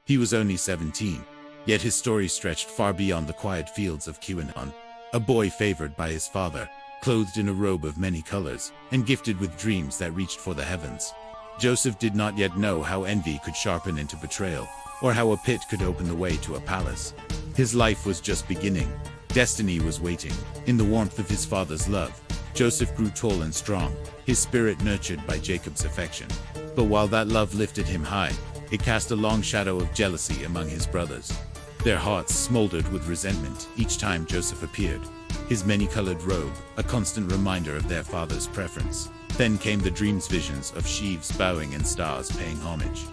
He was only 17, yet his story stretched far beyond the quiet fields of Canaan. A boy favored by his father, clothed in a robe of many colors, and gifted with dreams that reached for the heavens. Joseph did not yet know how envy could sharpen into betrayal, or how a pit could open the way to a palace. His life was just beginning. Destiny was waiting. In the warmth of his father's love, Joseph grew tall and strong, his spirit nurtured by Jacob's affection. But while that love lifted him high, it cast a long shadow of jealousy among his brothers. Their hearts smoldered with resentment each time Joseph appeared, his many-colored robe a constant reminder of their father's preference. Then came the dreams, visions of sheaves bowing and stars paying homage.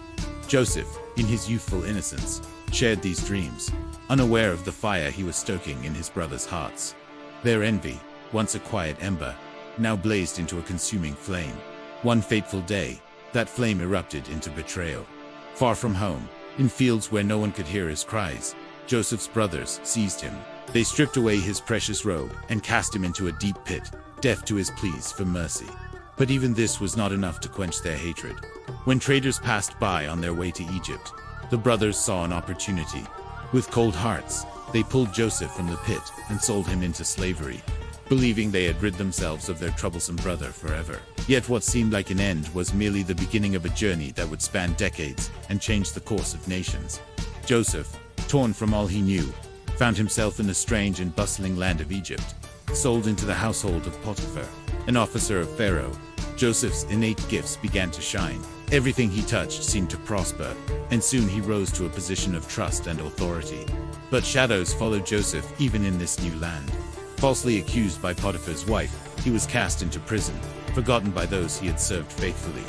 Joseph, in his youthful innocence, shared these dreams, unaware of the fire he was stoking in his brothers' hearts. Their envy, once a quiet ember, now blazed into a consuming flame. One fateful day, that flame erupted into betrayal. Far from home, in fields where no one could hear his cries, Joseph's brothers seized him. They stripped away his precious robe and cast him into a deep pit, deaf to his pleas for mercy. But even this was not enough to quench their hatred. When traders passed by on their way to Egypt, the brothers saw an opportunity. With cold hearts, they pulled Joseph from the pit and sold him into slavery, believing they had rid themselves of their troublesome brother forever. Yet what seemed like an end was merely the beginning of a journey that would span decades and change the course of nations. Joseph, torn from all he knew, found himself in the strange and bustling land of Egypt, sold into the household of Potiphar, an officer of Pharaoh. Joseph's innate gifts began to shine. Everything he touched seemed to prosper, and soon he rose to a position of trust and authority. But shadows followed Joseph even in this new land. Falsely accused by Potiphar's wife, he was cast into prison, forgotten by those he had served faithfully.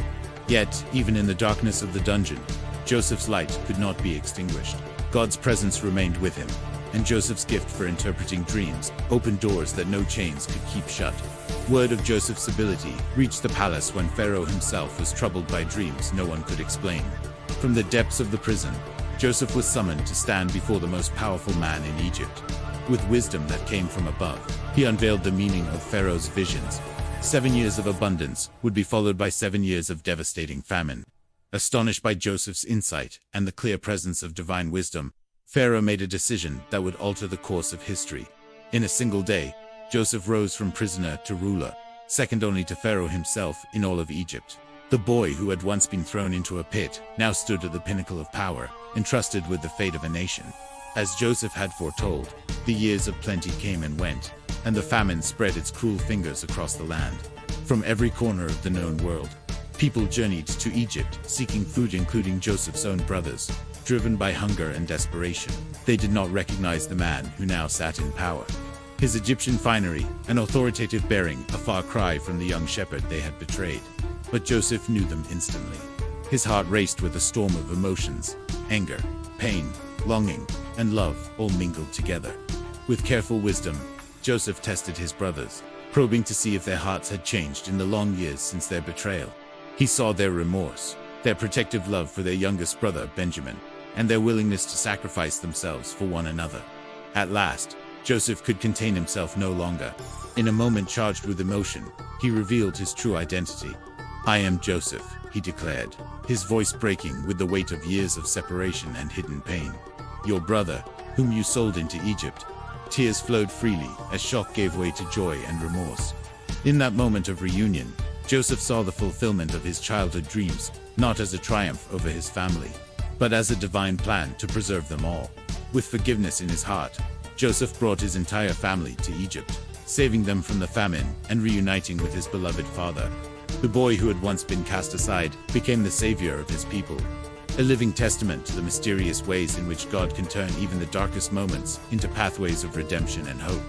Yet, even in the darkness of the dungeon, Joseph's light could not be extinguished. God's presence remained with him, and Joseph's gift for interpreting dreams opened doors that no chains could keep shut. Word of Joseph's ability reached the palace when Pharaoh himself was troubled by dreams no one could explain. From the depths of the prison, Joseph was summoned to stand before the most powerful man in Egypt. With wisdom that came from above, he unveiled the meaning of Pharaoh's visions. 7 years of abundance would be followed by 7 years of devastating famine. Astonished by Joseph's insight and the clear presence of divine wisdom, Pharaoh made a decision that would alter the course of history. In a single day, Joseph rose from prisoner to ruler, second only to Pharaoh himself in all of Egypt. The boy who had once been thrown into a pit now stood at the pinnacle of power, entrusted with the fate of a nation. As Joseph had foretold, the years of plenty came and went, and the famine spread its cruel fingers across the land. From every corner of the known world, people journeyed to Egypt seeking food, including Joseph's own brothers, driven by hunger and desperation. They did not recognize the man who now sat in power. His Egyptian finery, an authoritative bearing, a far cry from the young shepherd they had betrayed. But Joseph knew them instantly. His heart raced with a storm of emotions: anger, pain, longing, and love, all mingled together. With careful wisdom, Joseph tested his brothers, probing to see if their hearts had changed in the long years since their betrayal. He saw their remorse, their protective love for their youngest brother, Benjamin, and their willingness to sacrifice themselves for one another. At last, Joseph could contain himself no longer. In a moment charged with emotion, he revealed his true identity. "I am Joseph," he declared, his voice breaking with the weight of years of separation and hidden pain. "Your brother, whom you sold into Egypt." Tears flowed freely as shock gave way to joy and remorse. In that moment of reunion, Joseph saw the fulfillment of his childhood dreams, not as a triumph over his family, but as a divine plan to preserve them all. With forgiveness in his heart, Joseph brought his entire family to Egypt, saving them from the famine and reuniting with his beloved father. The boy who had once been cast aside became the savior of his people, a living testament to the mysterious ways in which God can turn even the darkest moments into pathways of redemption and hope.